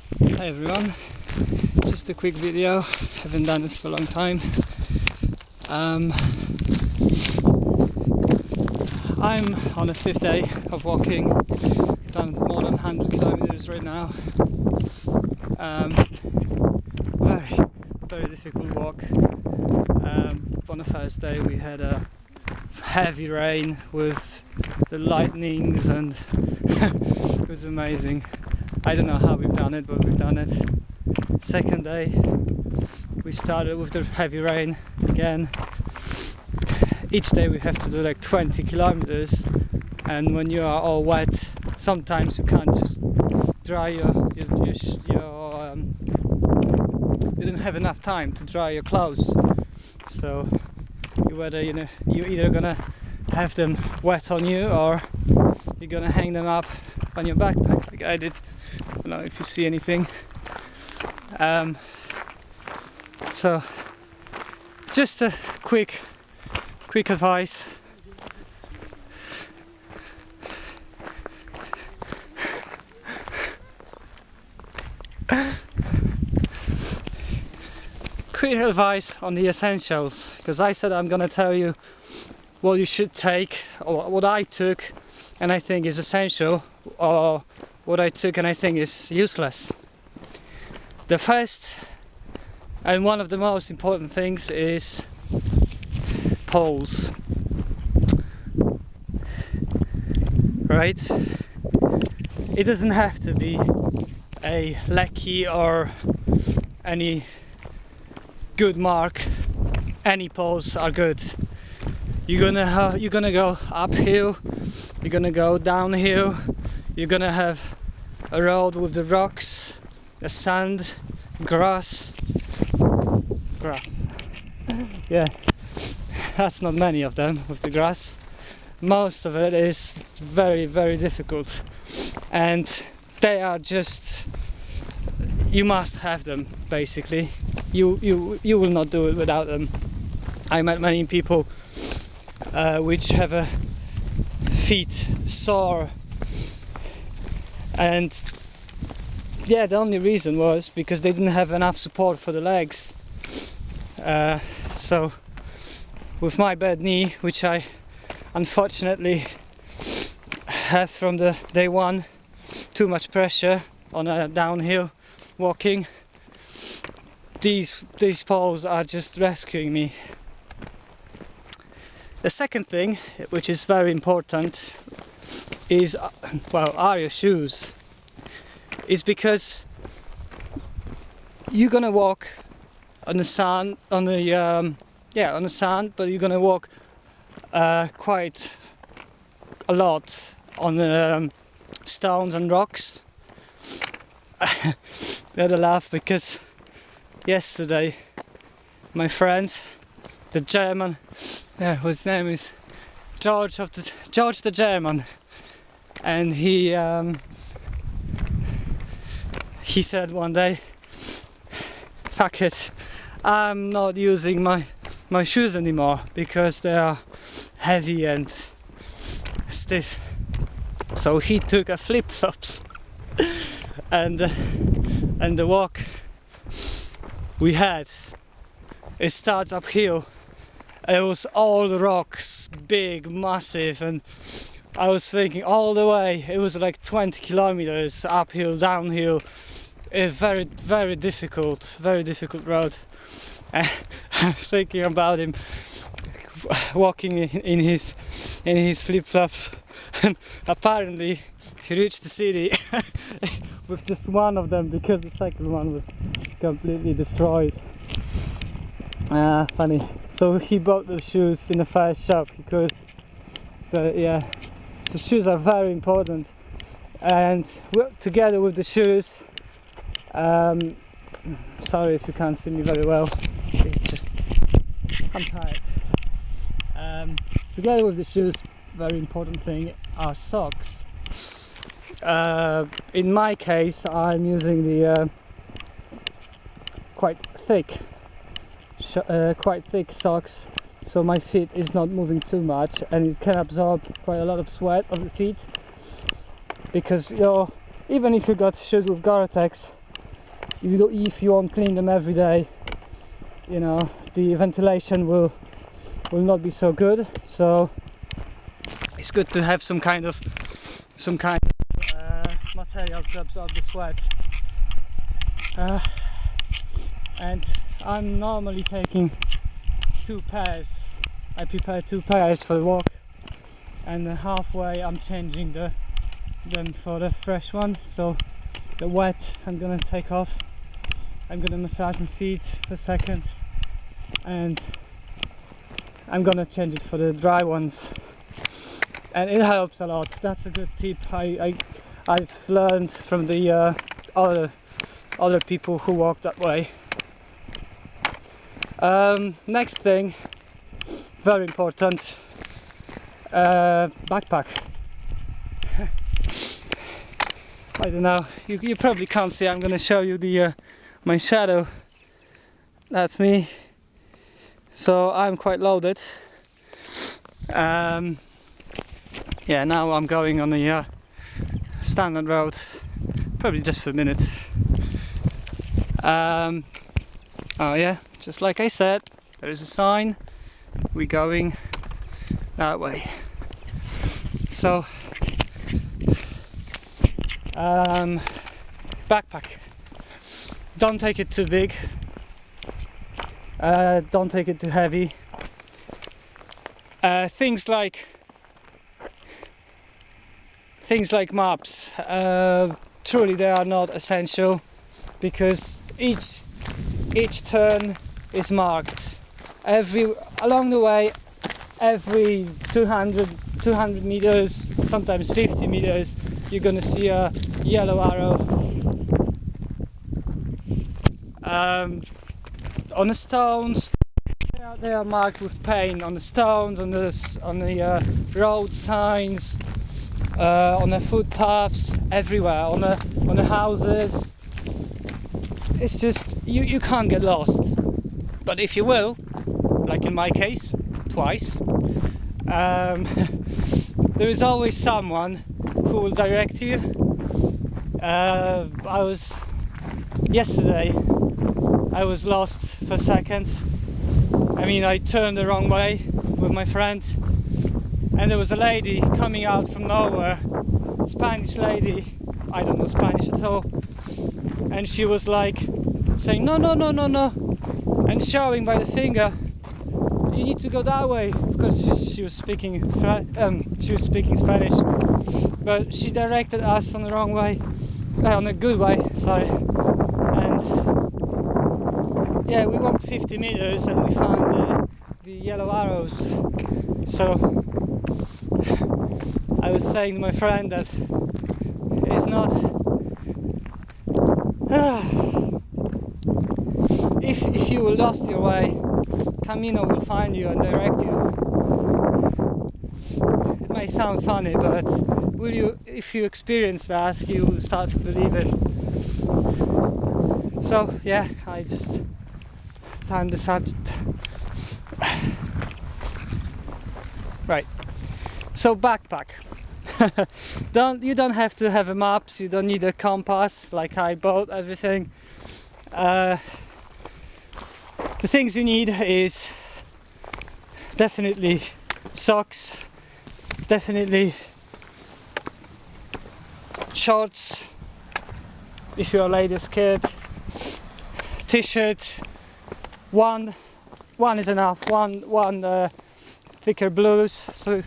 Hi everyone, just a quick video, haven't done this for a long time. I'm on the 5th day of walking, done more than 100 kilometers right now. Very difficult walk. On the first day we had a heavy rain with the lightnings and it was amazing. I don't know how we've done it, but we've done it. Second day we started with the heavy rain again. Each day we have to do like 20 kilometers, and when you are all wet sometimes you can't just dry you didn't have enough time to dry your clothes, so you're either gonna have them wet on you or you're gonna hang them up on your backpack like I did. I don't know if you see anything. So just a quick advice. Quick advice on the essentials, because I said I'm gonna tell you what you should take, or what I took and I think is essential, or what I took and I think is useless. The first and one of the most important things is poles, right? It doesn't have to be a Lecky or any good mark. Any poles are good. You're gonna go uphill, you're gonna go downhill, you're gonna have a road with the rocks, the sand, grass. Yeah, that's not many of them with the grass. Most of it is very difficult, and they are just, you must have them basically. You will not do it without them. I met many people which have a feet sore, and yeah, the only reason was because they didn't have enough support for the legs. So with my bad knee, which I unfortunately have from the day one, too much pressure on a downhill walking, these poles are just rescuing me. The second thing, which is very important, is are your shoes. Is because you're gonna walk on the sand, on the sand, but you're gonna walk quite a lot on stones and rocks. I had a laugh because yesterday my friend, the German, his name is George the German, and he said one day, fuck it, I'm not using my shoes anymore because they are heavy and stiff. So he took a flip-flops and the walk we had, it starts uphill. It was all the rocks, big, massive, and I was thinking all the way, it was like 20 kilometers uphill, downhill. A very difficult road. I'm thinking about him walking in his flip-flops, and apparently he reached the city with just one of them because the second one was completely destroyed. Funny. So he bought the shoes in the first shop he could. But yeah, so shoes are very important, and together with the shoes, sorry if you can't see me very well, it's just I'm tired. Together with the shoes, very important thing are socks. In my case, I'm using the quite thick socks, so my feet is not moving too much and it can absorb quite a lot of sweat of the feet, because even if you got shoes with Gore-Tex, if you won't clean them every day, you know, the ventilation will not be so good. So it's good to have some kind of material to absorb the sweat. And I'm normally taking 2 pairs. I prepare 2 pairs for the walk, and halfway I'm changing them for the fresh one. So the wet I'm gonna take off. I'm gonna massage my feet for a second, and I'm gonna change it for the dry ones, and it helps a lot. That's a good tip I've learned from the other people who walk that way. Next thing, very important, backpack. I don't know, you probably can't see. I'm gonna show you the my shadow. That's me. So I'm quite loaded. Yeah, now I'm going on the standard road, probably just for a minute. Oh yeah, just like I said, there is a sign. We're going that way. So backpack, don't take it too big, don't take it too heavy. Things like maps, truly they are not essential, because each turn is marked. Along the way, every 200 meters, sometimes 50 meters, you're gonna see a yellow arrow. On the stones, they are marked with paint. On the stones, on the road signs, on the footpaths, everywhere, on the houses. It's just you can't get lost. But if you will, like in my case, twice, there is always someone who will direct you. Yesterday I was lost for a second. I mean, I turned the wrong way with my friend, and there was a lady coming out from nowhere, Spanish lady, I don't know Spanish at all, and she was like saying no, and showing by the finger, you need to go that way, because she was speaking Spanish, but she directed us on the wrong way, on a good way, sorry. And yeah, we walked 50 meters and we found the yellow arrows. So I was saying to my friend that it's not if you lost your way, Camino will find you and direct you. It may sound funny, but if you experience that, you will start to believe it. So yeah, I just timed the subject. Right. So backpack. You don't have to have a maps. You don't need a compass. Like I bought everything. The things you need is definitely socks, definitely shorts if you're a ladies' kid, t-shirt, one is enough, one thicker blues, so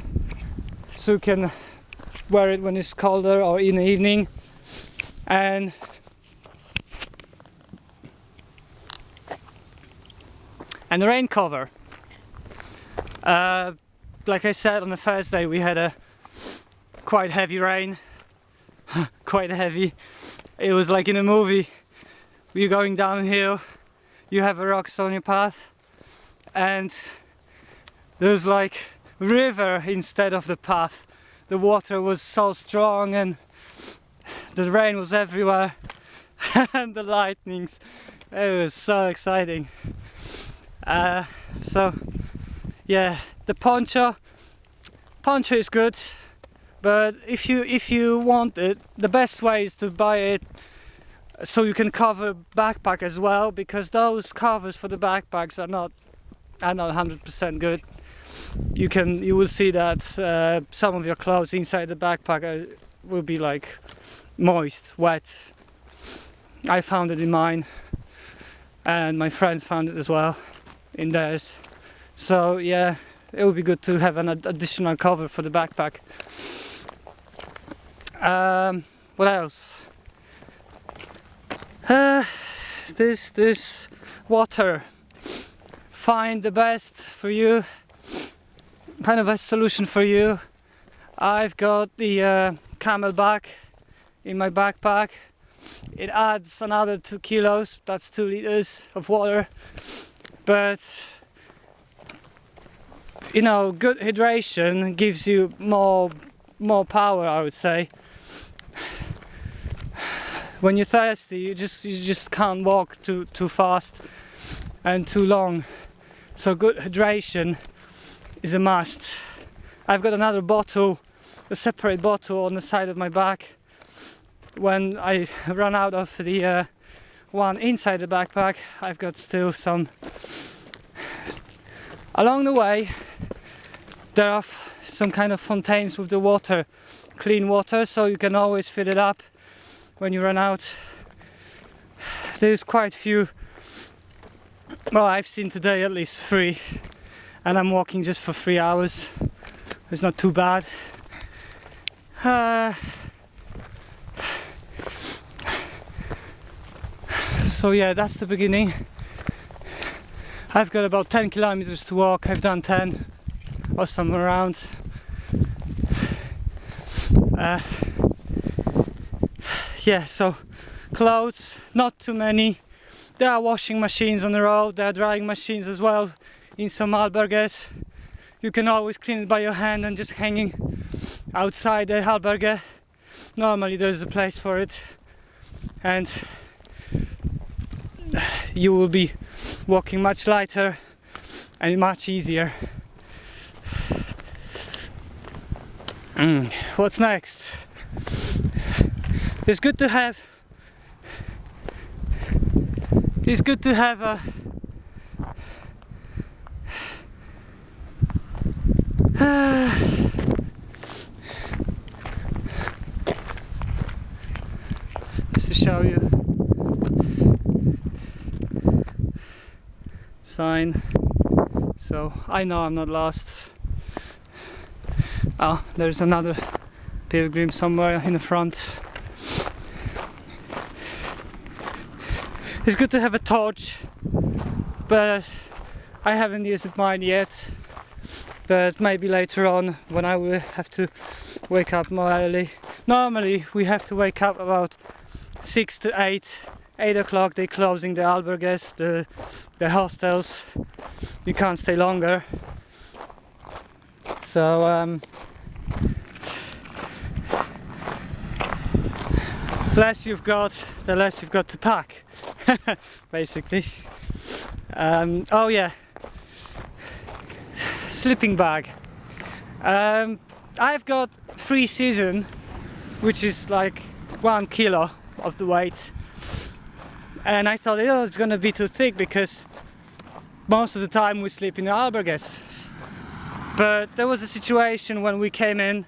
you can wear it when it's colder or in the evening, and the rain cover. Like I said, on the first day we had a quite heavy rain. Quite heavy. It was like in a movie. You're going downhill, you have a rocks on your path, and there's like river instead of the path. The water was so strong and the rain was everywhere and the lightnings. It was so exciting. So yeah, the poncho is good, but if you want it, the best way is to buy it so you can cover backpack as well, because those covers for the backpacks are not 100% good. You will see that some of your clothes inside the backpack will be like moist, wet. I found it in mine, and my friends found it as well in theirs. So yeah, it would be good to have an additional cover for the backpack. What else? This water. Find the best for you, kind of a solution for you. I've got the Camelback in my backpack. It adds another 2 kilos, that's 2 liters of water. But you know, good hydration gives you more power, I would say. When you're thirsty, you just can't walk too fast and too long. So good hydration is a must. I've got another bottle, a separate bottle on the side of my back. When I run out of the one inside the backpack, I've got still some. Along the way, there are some kind of fontaines with the water, clean water, so you can always fill it up when you run out. There's quite a few. Well, I've seen today at least 3, and I'm walking just for 3 hours. It's not too bad. So yeah, that's the beginning. I've got about 10 kilometers to walk. I've done 10 or somewhere around. Yeah, so clothes, not too many. There are washing machines on the road, there are drying machines as well in some albergues. You can always clean it by your hand and just hanging outside the albergue. Normally there's a place for it, and you will be walking much lighter and much easier. What's next? It's good to have a just to show you sign, so I know I'm not lost. Oh, there's another pilgrim somewhere in the front. It's good to have a torch, but I haven't used mine yet. But maybe later on, when I will have to wake up more early. Normally we have to wake up about 6 to 8 o'clock. They're closing the albergues, the hostels. You can't stay longer. So less you've got, the less you've got to pack. Basically. Oh yeah, sleeping bag. I've got 3 season, which is like 1 kilo of the weight, and I thought, oh, it's gonna be too thick because most of the time we sleep in the albergues. But there was a situation when we came in,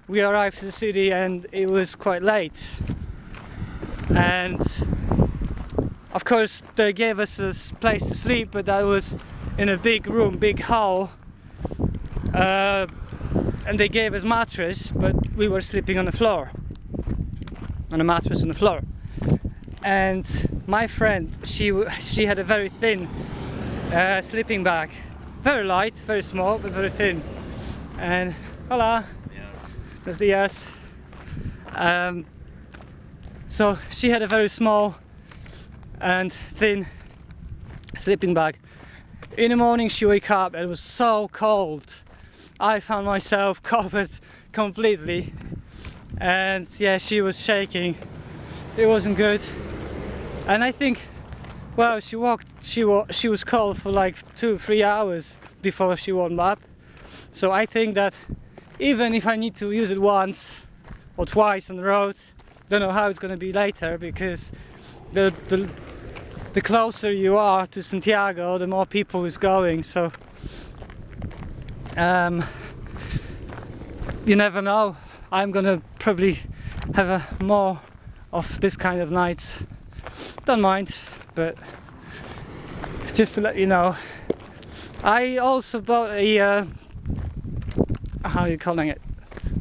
we arrived to the city and it was quite late, and of course they gave us a place to sleep, but that was in a big room, big hall, and they gave us mattress, but we were sleeping on the floor, on a mattress on the floor. And my friend, she had a very thin sleeping bag, very light, very small, but very thin. And hola, buenos dias. So she had a very small and thin sleeping bag. In the morning she woke up and it was so cold. I found myself covered completely, and yeah, she was shaking. It wasn't good. And I think, well, she was cold for like 2-3 hours before she warmed up. So I think that even if I need to use it once or twice on the road, don't know how it's gonna be later, because the closer you are to Santiago, the more people is going. So you never know. I'm gonna probably have more of this kind of nights. Don't mind, but just to let you know, I also bought a how are you calling it?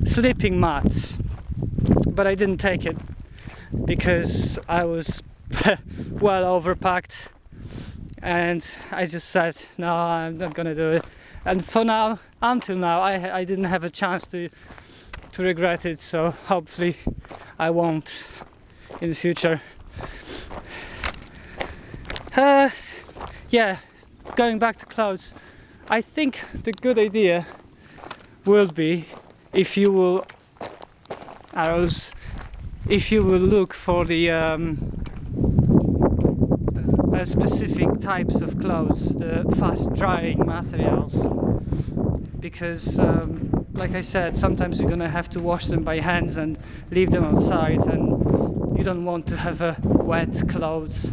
Sleeping mat, but I didn't take it because I was well overpacked, and I just said no, I'm not gonna do it. And for now, until now, I didn't have a chance to regret it, so hopefully I won't in the future. Yeah, going back to clothes, I think the good idea will be if you will look for the specific types of clothes, the fast drying materials, because like I said, sometimes you're gonna have to wash them by hands and leave them outside, and you don't want to have wet clothes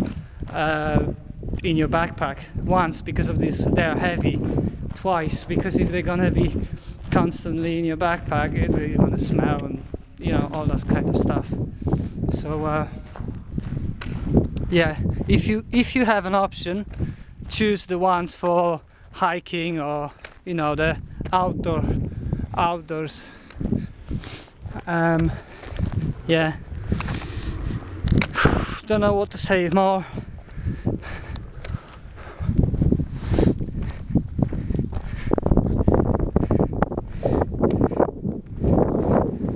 in your backpack. Once, because of this, they're heavy. Twice, because if they're gonna be constantly in your backpack, you're gonna smell and all that kind of stuff. So yeah, if you have an option, choose the ones for hiking or the outdoors. Yeah, don't know what to say more.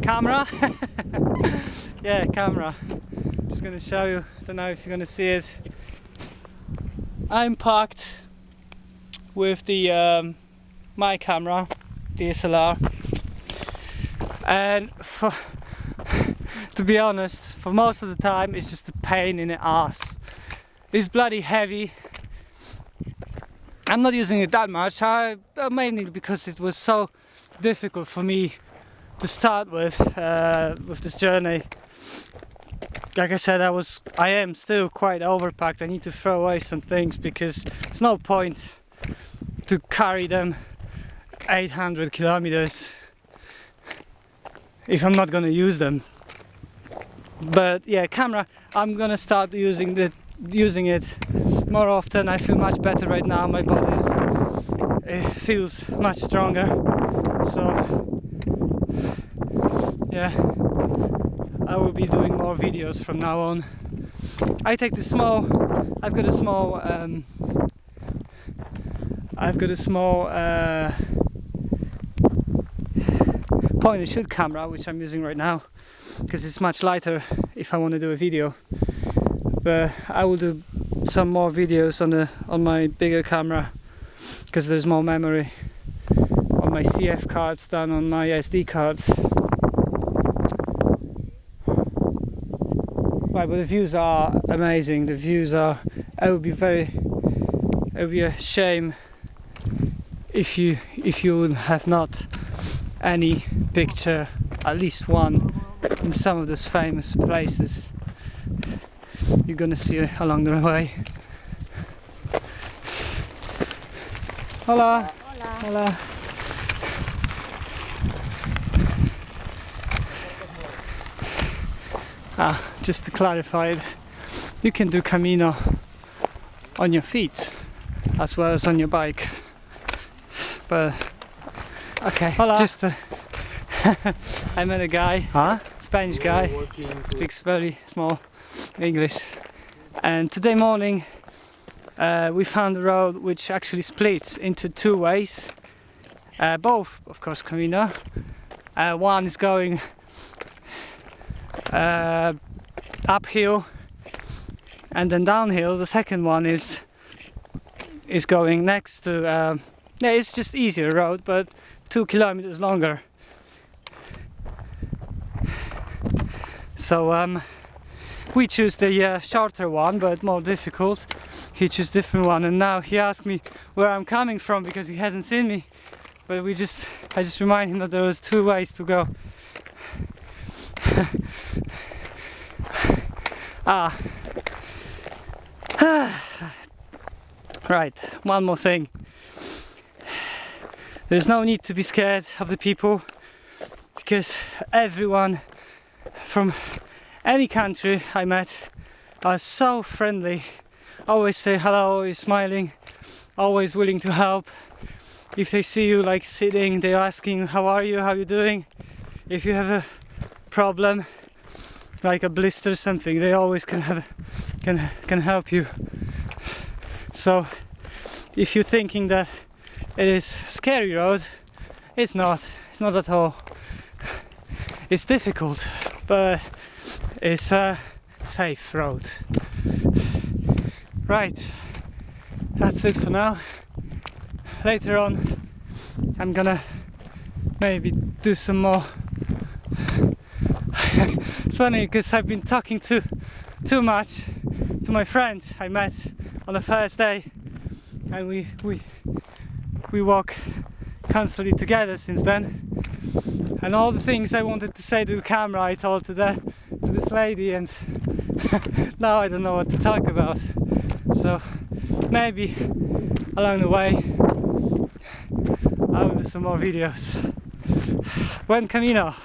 Camera. Yeah, camera. Just gonna show you. Don't know if you're gonna see it. I'm parked with the my camera, DSLR, and to be honest, for most of the time it's just a pain in the ass. It's bloody heavy. I'm not using it that much, mainly because it was so difficult for me to start with this journey. Like I said, I am still quite overpacked. I need to throw away some things because there's no point to carry them 800 kilometers if I'm not gonna use them. But yeah, camera, I'm gonna start using it more often. I feel much better right now. My body feels much stronger. So yeah, I will be doing more videos from now on. I've got a small point and shoot camera, which I'm using right now because it's much lighter if I want to do a video. But I will do some more videos on my bigger camera because there's more memory on my CF cards than on my SD cards. Right, but the views are amazing. It would be a shame if you would have not any picture, at least one, in some of those famous places you're gonna see along the way. Hola. Hola. Just to clarify it, you can do Camino on your feet as well as on your bike. But okay, hola. I met a guy, Spanish guy, speaks very small English, and today morning we found a road which actually splits into two ways, both of course Camino. One is going uphill and then downhill. The second one is going next to it's just easier road, but 2 kilometers longer. So we choose the shorter one, but more difficult. He chose different one, and now he asked me where I'm coming from because he hasn't seen me. But I just remind him that there was 2 ways to go. Right, one more thing. There's no need to be scared of the people, because everyone from any country I met are so friendly, always say hello, always smiling, always willing to help. If they see you like sitting, they're asking how are you, how you doing. If you have a problem like a blister or something, they always can help you. So if you're thinking that it is scary road, it's not at all. It's difficult, but it's a safe road. Right, that's it for now. Later on I'm gonna maybe do some more. It's funny because I've been talking too much to my friend I met on the first day, and we walk constantly together since then. And all the things I wanted to say to the camera I told to this lady, and now I don't know what to talk about. So maybe along the way I'll do some more videos. Buen camino!